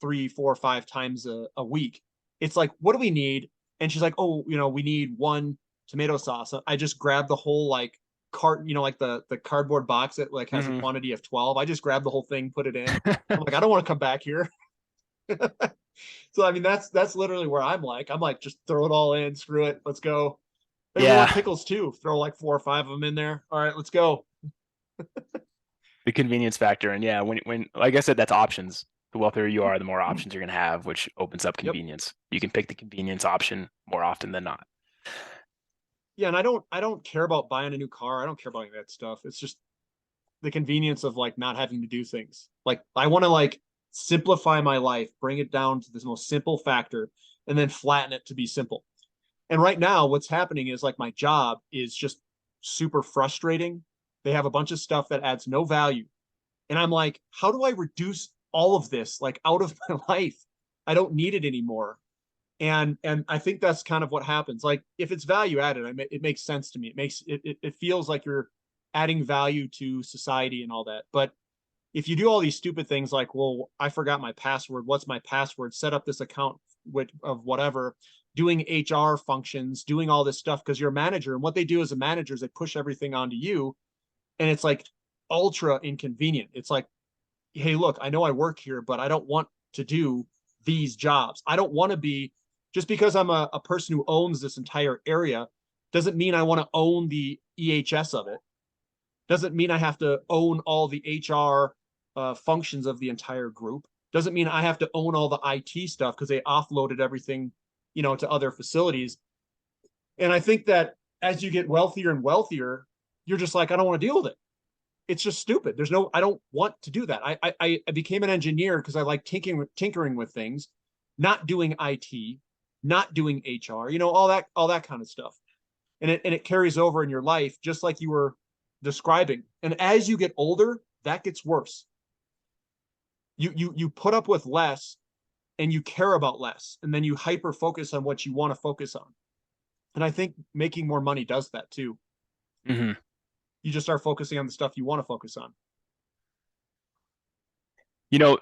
Speaker 1: 3, 4, 5 times a week. It's like, what do we need? And she's like, oh, we need one tomato sauce. I just grab the whole like carton, like the cardboard box that like has a
Speaker 2: Mhm.
Speaker 1: quantity of 12. I just grab the whole thing, put it in. I'm like, I don't want to come back here. So I mean, that's literally where I'm like, just throw it all in, screw it, let's go. Hey, we want
Speaker 2: Yeah,
Speaker 1: pickles too. Throw like 4 or 5 of them in there. All right, let's go.
Speaker 2: the convenience factor. And yeah, when like I said, that's options. The wealthier you are, the more options you're gonna have, which opens up
Speaker 1: Yep.
Speaker 2: convenience. You can pick the convenience option more often than not.
Speaker 1: Yeah, and I don't care about buying a new car. I don't care about any of that stuff. It's just the convenience of like not having to do things. Like I want to like simplify my life, bring it down to this most simple factor, and then flatten it to be simple. And right now, what's happening is like my job is just super frustrating. They have a bunch of stuff that adds no value. And I'm like, how do I reduce all of this like out of my life? I don't need it anymore. And I think that's kind of what happens. Like if it's value added, it makes sense to me. It feels like you're adding value to society and all that. But if you do all these stupid things like, well, I forgot my password. What's my password? Set up this account of whatever, doing HR functions, doing all this stuff because you're a manager. And what they do as a manager is they push everything onto you. And it's like ultra inconvenient. It's like, hey, look, I know I work here, but I don't want to do these jobs. I don't want to be, just because I'm a person who owns this entire area, doesn't mean I want to own the EHS of it. Doesn't mean I have to own all the HR functions of the entire group. Doesn't mean I have to own all the IT stuff because they offloaded everything, to other facilities. And I think that as you get wealthier and wealthier, you're just like, I don't want to deal with it. It's just stupid. I don't want to do that. I became an engineer because I like tinkering with things, not doing IT, not doing HR, all that kind of stuff. And it carries over in your life, just like you were describing. And as you get older, that gets worse. You put up with less and you care about less. And then you hyper focus on what you want to focus on. And I think making more money does that too.
Speaker 2: Hmm.
Speaker 1: You just start focusing on the stuff you want to focus on.
Speaker 2: You know,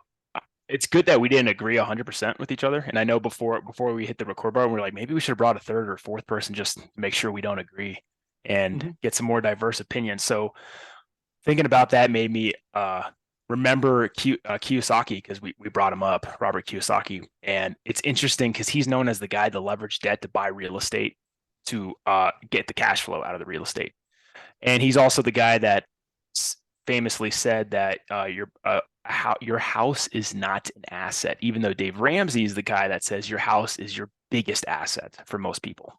Speaker 2: it's good that we didn't agree 100% with each other. And I know before we hit the record button, we're like, maybe we should have brought a third or fourth person just to make sure we don't agree and
Speaker 1: Mhm.
Speaker 2: get some more diverse opinions. So thinking about that made me remember Kiyosaki, because we brought him up, Robert Kiyosaki. And it's interesting because he's known as the guy that leveraged debt to buy real estate to get the cash flow out of the real estate. And he's also the guy that famously said that your house is not an asset, even though Dave Ramsey is the guy that says your house is your biggest asset for most people.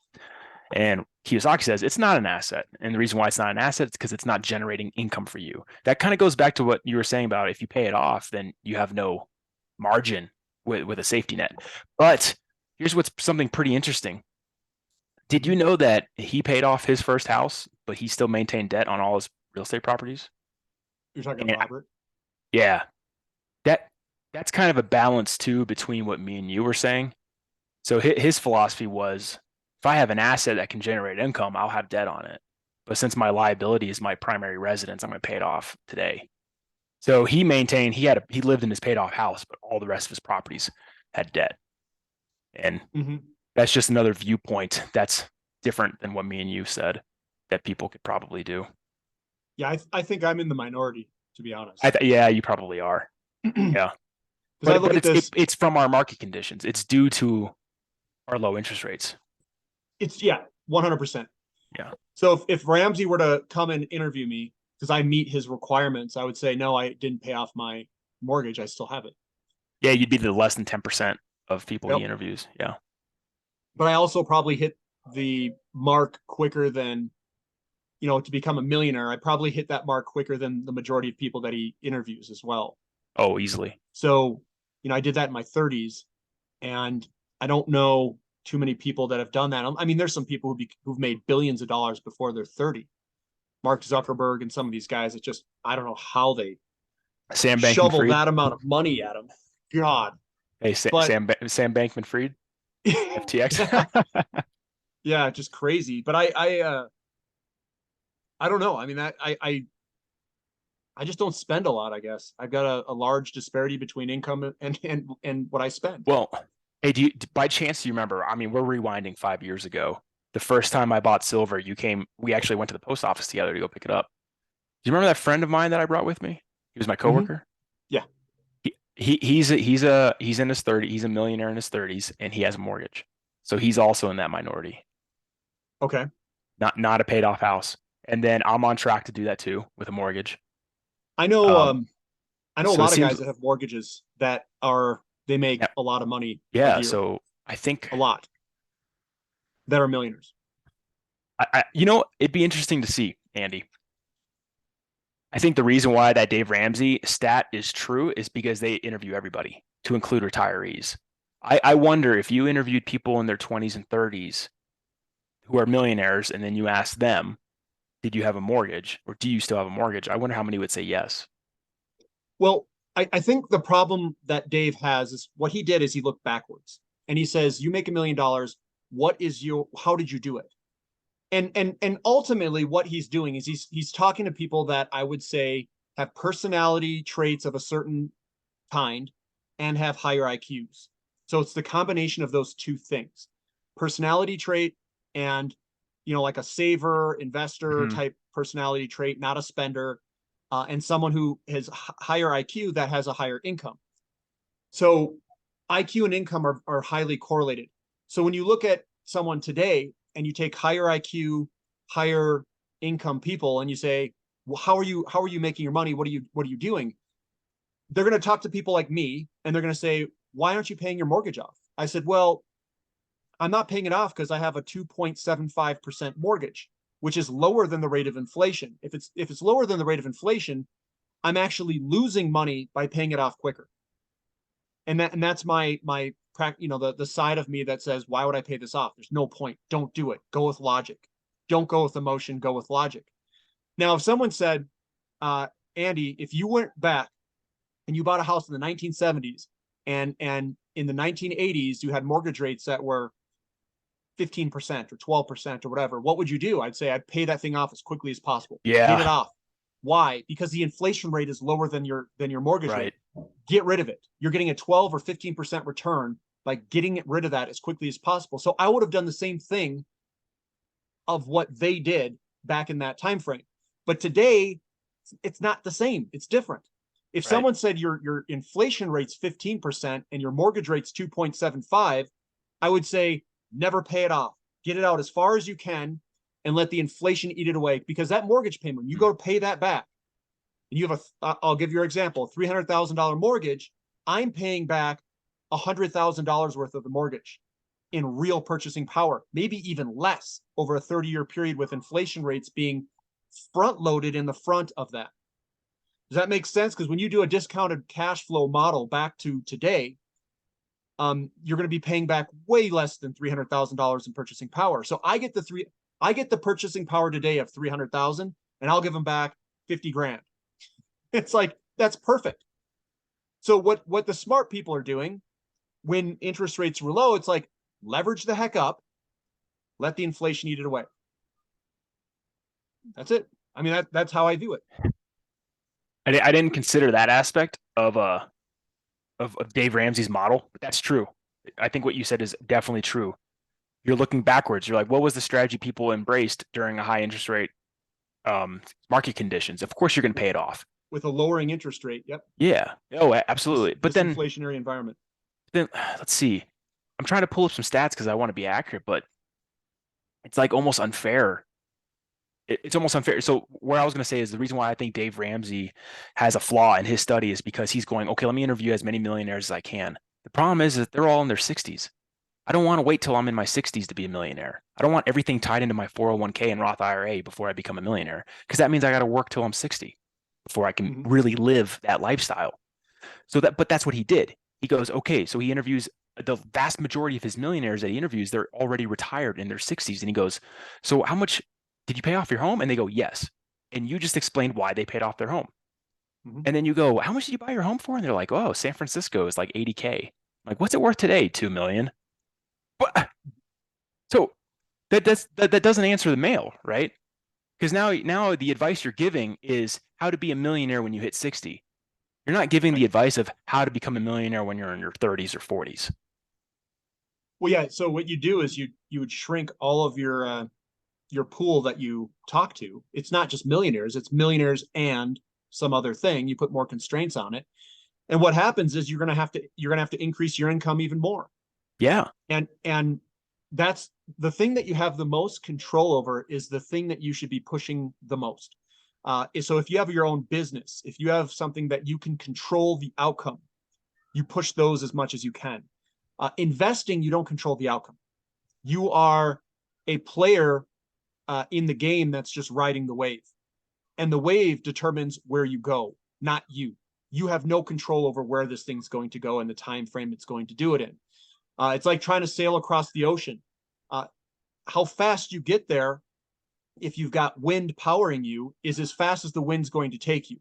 Speaker 2: And Kiyosaki says it's not an asset. And the reason why it's not an asset is because it's not generating income for you. That kind of goes back to what you were saying about if you pay it off, then you have no margin with a safety net. But here's what's something pretty interesting. Did you
Speaker 1: Mhm.
Speaker 2: know that he paid off his first house, but he still maintained debt on all his real estate properties?
Speaker 1: You're talking
Speaker 2: And
Speaker 1: Robert.
Speaker 2: yeah, that that's kind of a balance too between what me and you were saying. So his philosophy was, if I have an asset that can generate income, I'll have debt on it. But since my liability is my primary residence, I'm going to pay it off today. So he lived in his paid off house, but all the rest of his properties had debt. And
Speaker 1: Mhm.
Speaker 2: that's just another viewpoint that's different than what me and you said that people could probably do.
Speaker 1: Yeah, I think I'm in the minority, to be honest.
Speaker 2: Yeah, you probably are.
Speaker 1: Because
Speaker 2: Yeah,
Speaker 1: I
Speaker 2: but
Speaker 1: look at this,
Speaker 2: it's from our market conditions. It's due to our low interest rates.
Speaker 1: it's yeah, 100%.
Speaker 2: Yeah,
Speaker 1: So if Ramsey were to come and interview me because I meet his requirements, I would say no, I didn't pay off my mortgage. I still have it.
Speaker 2: yeah, you'd be the less than 10% of people he
Speaker 1: Yep.
Speaker 2: interviews. Yeah,
Speaker 1: But I also probably hit the mark quicker than, to become a millionaire. I probably hit that mark quicker than the majority of people that he interviews as well.
Speaker 2: oh, easily.
Speaker 1: So, I did that in my 30s, and I don't know too many people that have done that. I mean, there's some people who've made billions of dollars before they're 30. Mark Zuckerberg and some of these guys, it's just, I don't know how they
Speaker 2: Sam
Speaker 1: shovel
Speaker 2: Bankman-Fried.
Speaker 1: that amount of money at them. God.
Speaker 2: Hey,
Speaker 1: But
Speaker 2: Sam Bankman-Fried, FTX.
Speaker 1: yeah, yeah, just crazy. But I don't know. I mean, I just don't spend a lot, I guess. I've got a large disparity between income and what I spend.
Speaker 2: Well, hey, by chance do you remember? I mean, we're rewinding 5 years ago. The first time I bought silver, we actually went to the post office together to go pick it up. Do you remember that friend of mine that I brought with me? He was my
Speaker 1: Mm-hmm.
Speaker 2: coworker.
Speaker 1: Yeah.
Speaker 2: He's in his 30s. He's a millionaire in his 30s, and he has a mortgage. So he's also in that minority.
Speaker 1: Okay.
Speaker 2: Not a paid off house. And then I'm on track to do that too with a mortgage.
Speaker 1: I know
Speaker 2: Um,
Speaker 1: I know a
Speaker 2: so it
Speaker 1: lot of
Speaker 2: seems
Speaker 1: guys that have mortgages that they make
Speaker 2: yeah,
Speaker 1: a lot of money a
Speaker 2: yeah.
Speaker 1: year,
Speaker 2: So I think
Speaker 1: a lot, that are millionaires.
Speaker 2: it'd be interesting to see, Andy. I think the reason why that Dave Ramsey stat is true is because they interview everybody to include retirees. I wonder if you interviewed people in their 20s and 30s who are millionaires and then you ask them, did you have a mortgage or do you still have a mortgage? I wonder how many would say yes.
Speaker 1: Well, I think the problem that Dave has is what he did is he looked backwards and he says, you make $1 million. How did you do it? And ultimately what he's doing is he's talking to people that I would say have personality traits of a certain kind and have higher IQs. So it's the combination of those two things: personality trait and, like a saver, investor
Speaker 2: Mhm.
Speaker 1: type personality trait, not a spender, and someone who has higher IQ that has a higher income. So IQ and income are highly correlated. So when you look at someone today and you take higher IQ, higher income people, and you say, well, how are you making your money? What are you doing? They're going to talk to people like me, and they're going to say, why aren't you paying your mortgage off? I said, well, I'm not paying it off because I have a 2.75% mortgage, which is lower than the rate of inflation. If it's lower than the rate of inflation, I'm actually losing money by paying it off quicker. And that's my the side of me that says, why would I pay this off? There's no point. Don't do it. Go with logic. Don't go with emotion. Go with logic. Now, if someone said, uh, Andy, if you went back and you bought a house in the 1970s and in the 1980s you had mortgage rates that were 15% or 12% or whatever, what would you do? I'd say I'd pay that thing off as quickly as possible. Paid it
Speaker 2: Yeah,
Speaker 1: off. Why? Because the inflation rate is lower than your mortgage rate.
Speaker 2: right.
Speaker 1: get rid of it. You're getting a 12 or 15% return by getting rid of that as quickly as possible. So I would have done the same thing of what they did back in that time frame. But today, it's not the same. It's different. If
Speaker 2: Right.
Speaker 1: someone said your inflation rate's 15% and your mortgage rate's 2.75, I would say never pay it off. Get it out as far as you can and let the inflation eat it away, because that mortgage payment, you go to pay that back, and you have I'll give your example, $300,000 mortgage, I'm paying back $100,000 worth of the mortgage in real purchasing power, maybe even less over a 30-year period, with inflation rates being front loaded in the front of that. Does that make sense? Because when you do a discounted cash flow model back to today, you're going to be paying back way less than $300,000 in purchasing power. So I get the purchasing power today of 300,000, and I'll give them back 50 grand. It's like, that's perfect. So what the smart people are doing when interest rates were low, it's like, leverage the heck up, let the inflation eat it away. That's it. I mean, that's how I view it.
Speaker 2: I didn't consider that aspect of Dave Ramsey's model, but that's true. I think what you said is definitely true. You're looking backwards. You're like, what was the strategy people embraced during a high interest rate market conditions? Of course, you're going to pay it off
Speaker 1: with a lowering interest rate. Yep.
Speaker 2: Yeah. Oh, absolutely. But then
Speaker 1: inflationary environment.
Speaker 2: Then let's see. I'm trying to pull up some stats because I want to be accurate, but it's like almost unfair. It's almost unfair. So what I was going to say is the reason why I think Dave Ramsey has a flaw in his study is because he's going, okay, let me interview as many millionaires as I can. The problem is that they're all in their 60s. I don't want to wait till I'm in my 60s to be a millionaire. I don't want everything tied into my 401k and Roth IRA before I become a millionaire, because that means I got to work till I'm 60 before I can really live that lifestyle. But that's what he did. He goes, okay, so he interviews the vast majority of his millionaires that he interviews, they're already retired in their 60s. And he goes, so how much did you pay off your home? And they go, yes. And you just explained why they paid off their home. And then you go, how much did you buy your home for? And they're like, oh, San Francisco is like 80K. Like, what's it worth today? 2 million. But so that doesn't answer the mail, right? Because now the advice you're giving is how to be a millionaire when you hit 60. You're not giving the advice of how to become a millionaire when you're in your 30s or 40s.
Speaker 1: Well, yeah. So what you do is you would shrink all of your pool that you talk to. It's not just millionaires; it's millionaires and some other thing. You put more constraints on it, and what happens is you're gonna have to increase your income even more.
Speaker 2: Yeah,
Speaker 1: and that's the thing that you have the most control over, is the thing that you should be pushing the most. So if you have your own business, if you have something that you can control the outcome, you push those as much as you can. Investing, you don't control the outcome. You are a player in the game that's just riding the wave. And the wave determines where you go, not you. You have no control over where this thing's going to go and the time frame it's going to do it in. It's like trying to sail across the ocean. How fast you get there, if you've got wind powering you, is as fast as the wind's going to take you.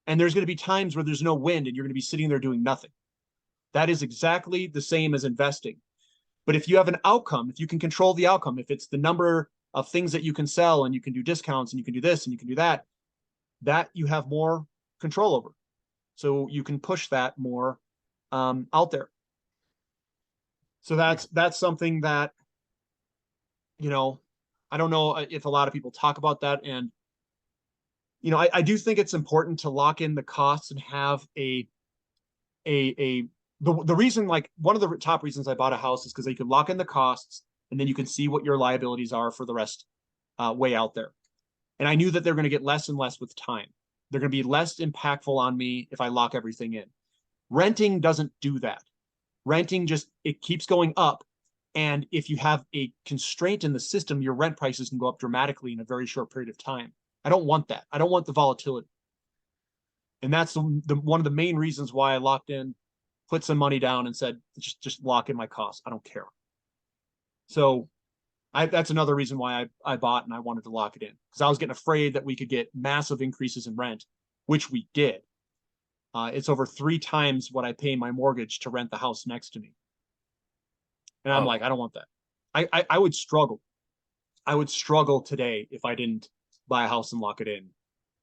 Speaker 1: And there's going to be times where there's no wind and you're going to be sitting there doing nothing. That is exactly the same as investing. But if you have an outcome, if you can control the outcome, if it's the number of things that you can sell and you can do discounts and you can do this and you can do that, that you have more control over. So you can push that more out there. So that's something that, I don't know if a lot of people talk about that. And, I do think it's important to lock in the costs and have the reason, like one of the top reasons I bought a house is because you can lock in the costs and then you can see what your liabilities are for the rest way out there. And I knew that they're going to get less and less with time. They're going to be less impactful on me if I lock everything in. Renting doesn't do that. Renting it keeps going up. And if you have a constraint in the system, your rent prices can go up dramatically in a very short period of time. I don't want that. I don't want the volatility. And that's one of the main reasons why I locked in, put some money down and said, just lock in my costs. I don't care. So that's another reason why I bought and I wanted to lock it in, because I was getting afraid that we could get massive increases in rent, which we did. It's over 3 times what I pay my mortgage to rent the house next to me. And I'm like, I don't want that. I would struggle. I would struggle today if I didn't buy a house and lock it in,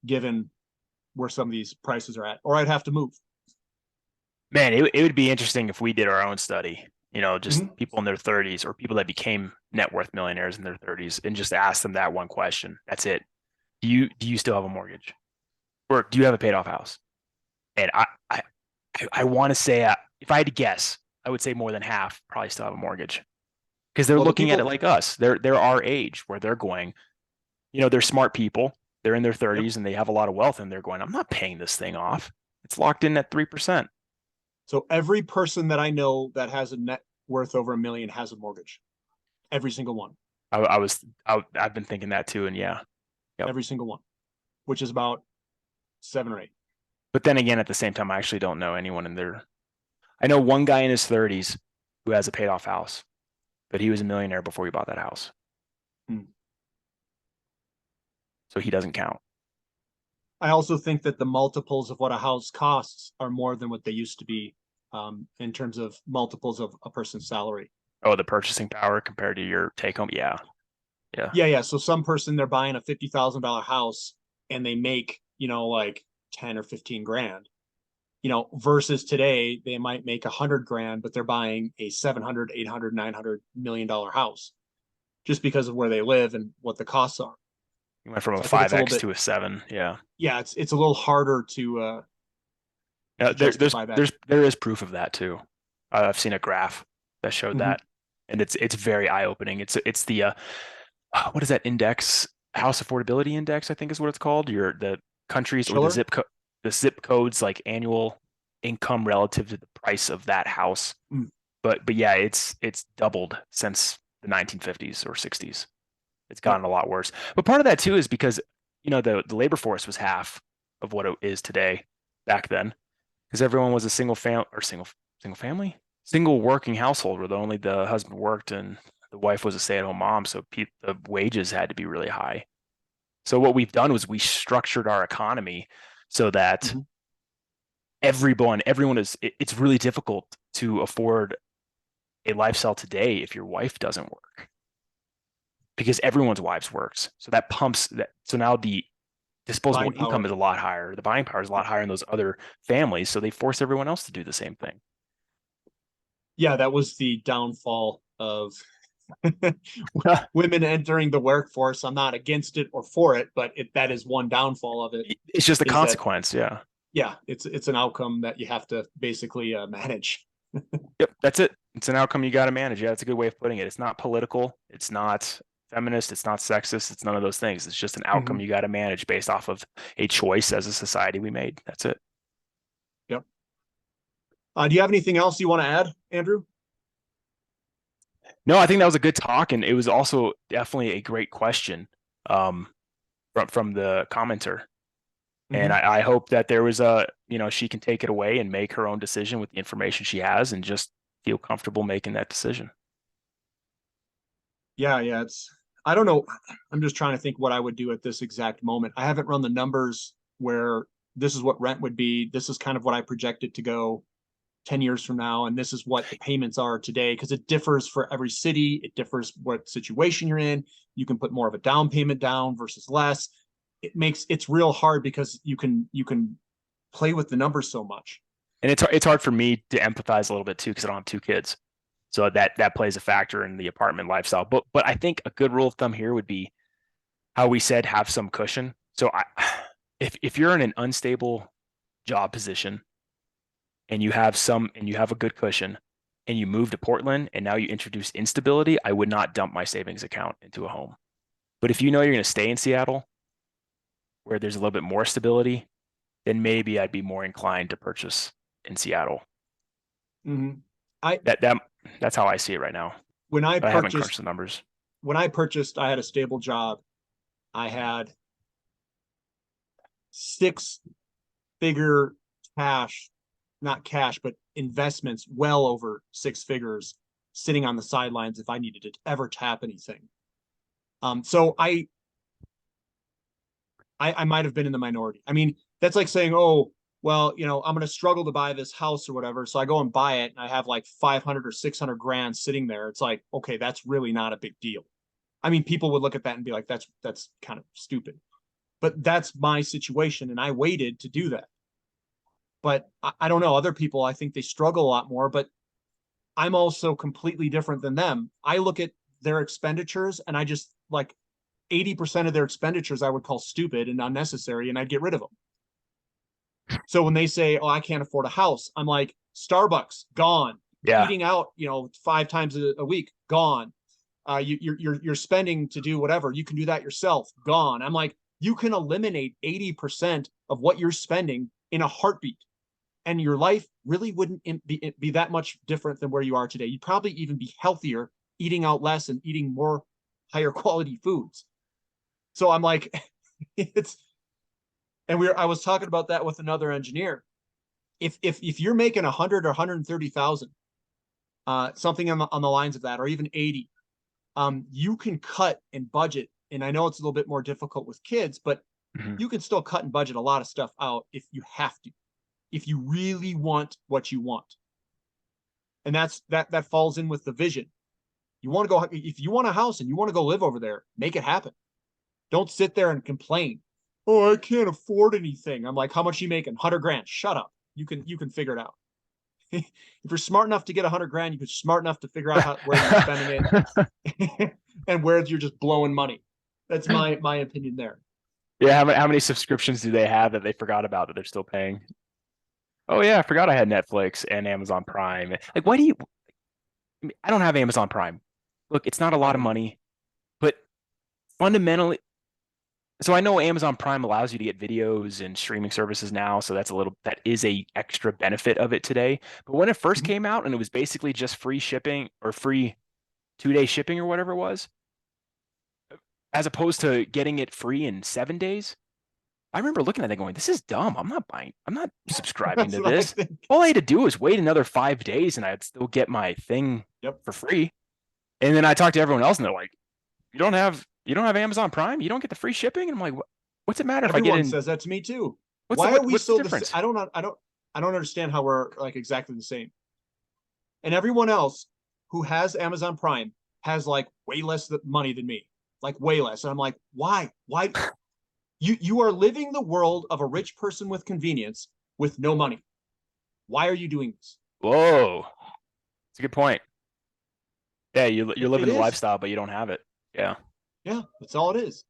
Speaker 1: given where some of these prices are at, or I'd have to move.
Speaker 2: Man, it would be interesting if we did our own study, just
Speaker 1: Mhm.
Speaker 2: people in their 30s or people that became net worth millionaires in their 30s and just ask them that one question. That's it. Do you still have a mortgage? Or do you have a paid off house? And I want to say, if I had to guess, I would say more than half probably still have a mortgage because they're
Speaker 1: Well, the
Speaker 2: looking at it
Speaker 1: people,
Speaker 2: like us. They're our age where they're going, they're smart people. They're in their
Speaker 1: yep.
Speaker 2: 30s and they have a lot of wealth and they're going, I'm not paying this thing off. It's locked in at 3%.
Speaker 1: So every person that I know that has a net worth over a million has a mortgage. Every single one.
Speaker 2: I've been thinking that too. And yeah, yep.
Speaker 1: Every single one, which is about 7 or 8.
Speaker 2: But then again, at the same time, I actually don't know anyone in there. I know one guy in his 30s who has a paid off house, but he was a millionaire before he bought that house.
Speaker 1: Hmm.
Speaker 2: So he doesn't count.
Speaker 1: I also think that the multiples of what a house costs are more than what they used to be, in terms of multiples of a person's salary.
Speaker 2: Oh, the purchasing power compared to your take home. Yeah. Yeah.
Speaker 1: Yeah, yeah. So some person they're buying a $50,000 house and they make, like 10 or 15 grand. Versus today they might make 100 grand, but they're buying a 700, 800, $900 million house just because of where they live and what the costs are.
Speaker 2: You went from a
Speaker 1: So I think it's a little
Speaker 2: 5x
Speaker 1: bit,
Speaker 2: to a 7. Yeah.
Speaker 1: yeah, it's a little harder
Speaker 2: Yeah,
Speaker 1: to justify that.
Speaker 2: there is proof of that too. I've seen a graph that showed
Speaker 1: Mhm.
Speaker 2: that, and it's very eye opening. It's the what is that index? House affordability index, I think is what it's called. The countries or
Speaker 1: Chiller.
Speaker 2: the zip codes like annual income relative to the price of that house.
Speaker 1: Mm.
Speaker 2: But yeah, it's doubled since the 1950s or 60s. It's
Speaker 1: Yep.
Speaker 2: gotten a lot worse. But part of that too is because the labor force was half of what it is today back then because everyone was a single family, single working household where only the husband worked and the wife was a stay-at-home mom. So the wages had to be really high. So what we've done was we structured our economy so that
Speaker 1: Mhm.
Speaker 2: everyone it's really difficult to afford a lifestyle today if your wife doesn't work because everyone's wives works. So that pumps that. So now the disposable
Speaker 1: Buying
Speaker 2: income
Speaker 1: power.
Speaker 2: is a lot higher. The buying power is a lot
Speaker 1: Yep.
Speaker 2: higher in those other families. So they force everyone else to do the same thing.
Speaker 1: Yeah, that was the downfall of women entering the workforce. I'm not against it or for it, but that is one downfall of it.
Speaker 2: It's just a
Speaker 1: Is that,
Speaker 2: consequence. Yeah.
Speaker 1: yeah, it's an outcome that you have to basically manage.
Speaker 2: Yep. That's it. It's an outcome you got to manage. Yeah. That's a good way of putting it. It's not political. It's not feminist. It's not sexist. It's none of those things. It's just an outcome
Speaker 1: Mhm.
Speaker 2: you got to manage based off of a choice as a society we made. That's it.
Speaker 1: Yep. Do you have anything else you want to add, Andrew?
Speaker 2: No, I think that was a good talk. And it was also definitely a great question um, from the commenter. And
Speaker 1: Mhm.
Speaker 2: I hope that there was she can take it away and make her own decision with the information she has and just feel comfortable making that decision.
Speaker 1: Yeah, yeah. I don't know. I'm just trying to think what I would do at this exact moment. I haven't run the numbers where this is what rent would be. This is kind of what I project it to go 10 years from now. And this is what the payments are today because it differs for every city. It differs what situation you're in. You can put more of a down payment down versus less. It's real hard because you can play with the numbers so much.
Speaker 2: And it's hard for me to empathize a little bit too because I don't have two kids. So that plays a factor in the apartment lifestyle. But I think a good rule of thumb here would be how we said have some cushion. So if you're in an unstable job position and you have a good cushion and you move to Portland and now you introduce instability, I would not dump my savings account into a home. But if you know you're going to stay in Seattle where there's a little bit more stability, then maybe I'd be more inclined to purchase in Seattle.
Speaker 1: Mm-hmm. I
Speaker 2: That that's how I see it right now.
Speaker 1: when I
Speaker 2: But I haven't
Speaker 1: purchased
Speaker 2: crunched the numbers.
Speaker 1: when I purchased, I had a stable job. I had six-figure cash, not cash, but investments well over six figures sitting on the sidelines if I needed to ever tap anything. So I might have been in the minority. I mean, that's like saying, oh, well, I'm going to struggle to buy this house or whatever. So I go and buy it and I have like 500 or 600 grand sitting there. It's like, okay, that's really not a big deal. I mean, people would look at that and be like, that's kind of stupid. But that's my situation. And I waited to do that. But I don't know, other people, I think they struggle a lot more, but I'm also completely different than them. I look at their expenditures and I just like 80% of their expenditures I would call stupid and unnecessary, and I'd get rid of them. So when they say, "Oh, I can't afford a house," I'm like, Starbucks, gone.
Speaker 2: Yeah.
Speaker 1: Eating out, 5 times a week, gone. You're spending to do whatever. You can do that yourself, gone. I'm like, you can eliminate 80% of what you're spending in a heartbeat, and your life really wouldn't be that much different than where you are today. You'd probably even be healthier, eating out less and eating more higher quality foods. So I'm like, it's, and I was talking about that with another engineer. If you're making 100 or 130,000, something on the lines of that, or even 80, you can cut and budget. And I know it's a little bit more difficult with kids, but you can still cut and budget a lot of stuff out if you have to, if you really want what you want. And that falls in with the vision. You want to go, if you want a house and you want to go live over there, make it happen. Don't sit there and complain. Oh, I can't afford anything. I'm like, how much are you making? 100 grand. Shut up. You can figure it out. If you're smart enough to get 100 grand, you're smart enough to figure out where you're spending it and where you're just blowing money. That's my opinion there.
Speaker 2: Yeah, how many subscriptions do they have that they forgot about that they're still paying? Oh yeah, I forgot I had Netflix and Amazon Prime. Like, why do you? I don't have Amazon Prime. Look, it's not a lot of money, but fundamentally, so I know Amazon Prime allows you to get videos and streaming services now, so that is a extra benefit of it today. But when it first came out and it was basically just free shipping or free 2-day shipping or whatever it was, as opposed to getting it free in 7 days, I remember looking at it going, this is dumb. I'm not subscribing to this. All I had to do was wait another 5 days and I'd still get my thing for free. And then I talked to everyone else and they're like, you don't have Amazon Prime? You don't get the free shipping? And I'm like, what's it matter if I get in?
Speaker 1: Everyone says that to me too. Why are we so different? I don't understand how we're like exactly the same. And everyone else who has Amazon Prime has like way less money than me, like way less. And I'm like, why? Why? You are living the world of a rich person with convenience with no money. Why are you doing this?
Speaker 2: Whoa, that's a good point. Yeah, you're living the lifestyle, but you don't have it. Yeah.
Speaker 1: Yeah, that's all it is.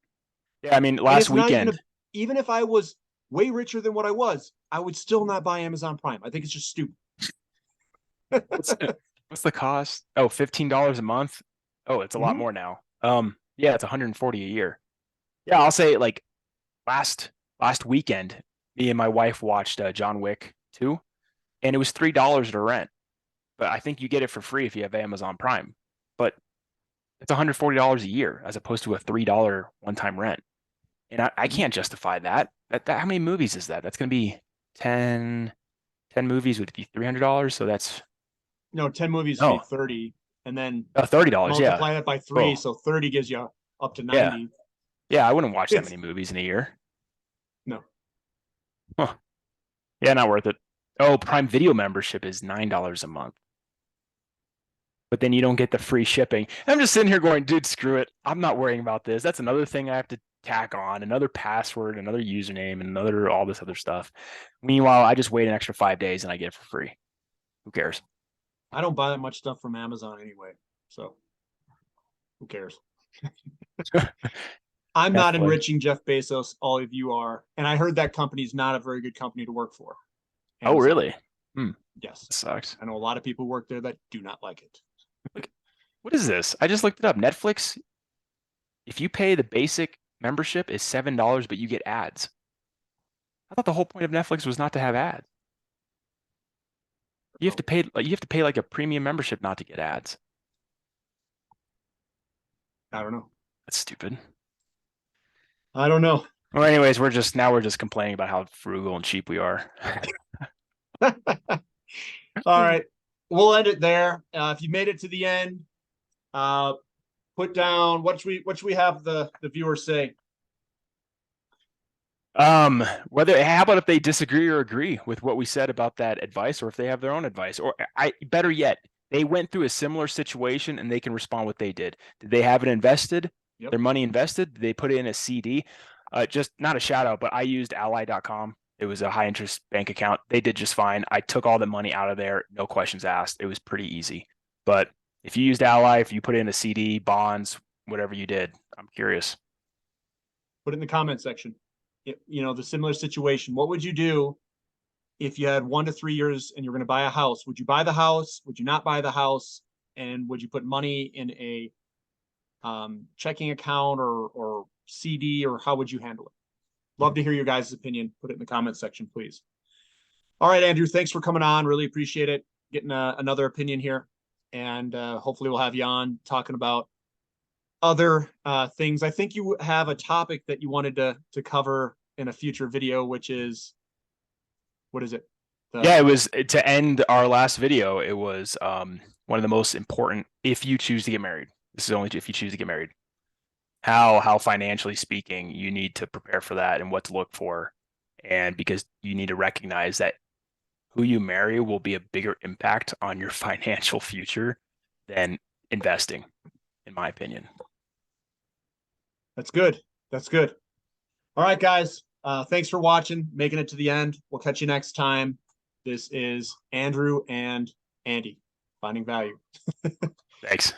Speaker 2: Yeah, I mean, last weekend,
Speaker 1: even if I was way richer than what I was, I would still not buy Amazon Prime. I think it's just stupid.
Speaker 2: What's the cost? Oh, $15 a month. Oh, it's a lot more now. Yeah, it's 140 a year. Yeah, I'll say like last weekend, me and my wife watched John Wick 2, and it was $3 to rent. But I think you get it for free if you have Amazon Prime. But it's $140 a year as opposed to a $3 one-time rent. And I can't justify that. How many movies is that? That's going to be 10 movies would be $300. So that's
Speaker 1: 10 movies would be 30, and then
Speaker 2: $30.
Speaker 1: Multiply that by 3, so 30 gives you up to 90.
Speaker 2: Yeah, I wouldn't watch that many movies in a year.
Speaker 1: No.
Speaker 2: Huh. Yeah, not worth it. Oh, Prime Video membership is $9 a month. But then you don't get the free shipping. I'm just sitting here going, dude, screw it. I'm not worrying about this. That's another thing I have to tack on, another password, another username, and all this other stuff. Meanwhile, I just wait an extra 5 days and I get it for free. Who cares?
Speaker 1: I don't buy that much stuff from Amazon anyway, so who cares? I'm not enriching Jeff Bezos. All of you are. And I heard that company is not a very good company to work for.
Speaker 2: Amazon. Oh, really?
Speaker 1: Yes.
Speaker 2: That sucks.
Speaker 1: I know a lot of people work there that do not like it.
Speaker 2: Look, what is this? I just looked it up. Netflix, if you pay the basic membership, is $7, but you get ads. I thought the whole point of Netflix was not to have ads. You have to pay like a premium membership not to get ads.
Speaker 1: I don't know.
Speaker 2: That's stupid.
Speaker 1: I don't know.
Speaker 2: Well, anyways, we're just complaining about how frugal and cheap we are.
Speaker 1: All right. We'll end it there. If you made it to the end, put down what should we have the viewers say?
Speaker 2: How about if they disagree or agree with what we said about that advice, or if they have their own advice, or better yet, they went through a similar situation and they can respond what they did. Did they have it invested? Their money invested? Did they put it in a CD? Just not a shout out, but I used ally.com It was a high interest bank account. They did just fine. I took all the money out of there, no questions asked. It was pretty easy. But if you used Ally, if you put in a CD, bonds, whatever you did, I'm curious.
Speaker 1: Put it in the comment section. You know, the similar situation. What would you do if you had 1 to 3 years and you're going to buy a house? Would you buy the house? Would you not buy the house? And would you put money in a checking account or CD, or how would you handle it? Love to hear your guys' opinion. Put it in the comment section, please. All right, Andrew, thanks for coming on. Really appreciate it. Getting another opinion here. And hopefully we'll have you on talking about other things. I think you have a topic that you wanted to cover in a future video, which is, what is it?
Speaker 2: Yeah, it was to end our last video. It was one of the most important, if you choose to get married. This is only if you choose to get married. How financially speaking, you need to prepare for that and what to look for. And because you need to recognize that who you marry will be a bigger impact on your financial future than investing, in my opinion.
Speaker 1: That's good. That's good. All right, guys. Thanks for watching, making it to the end. We'll catch you next time. This is Andrew and Andy, Finding Value.
Speaker 2: Thanks.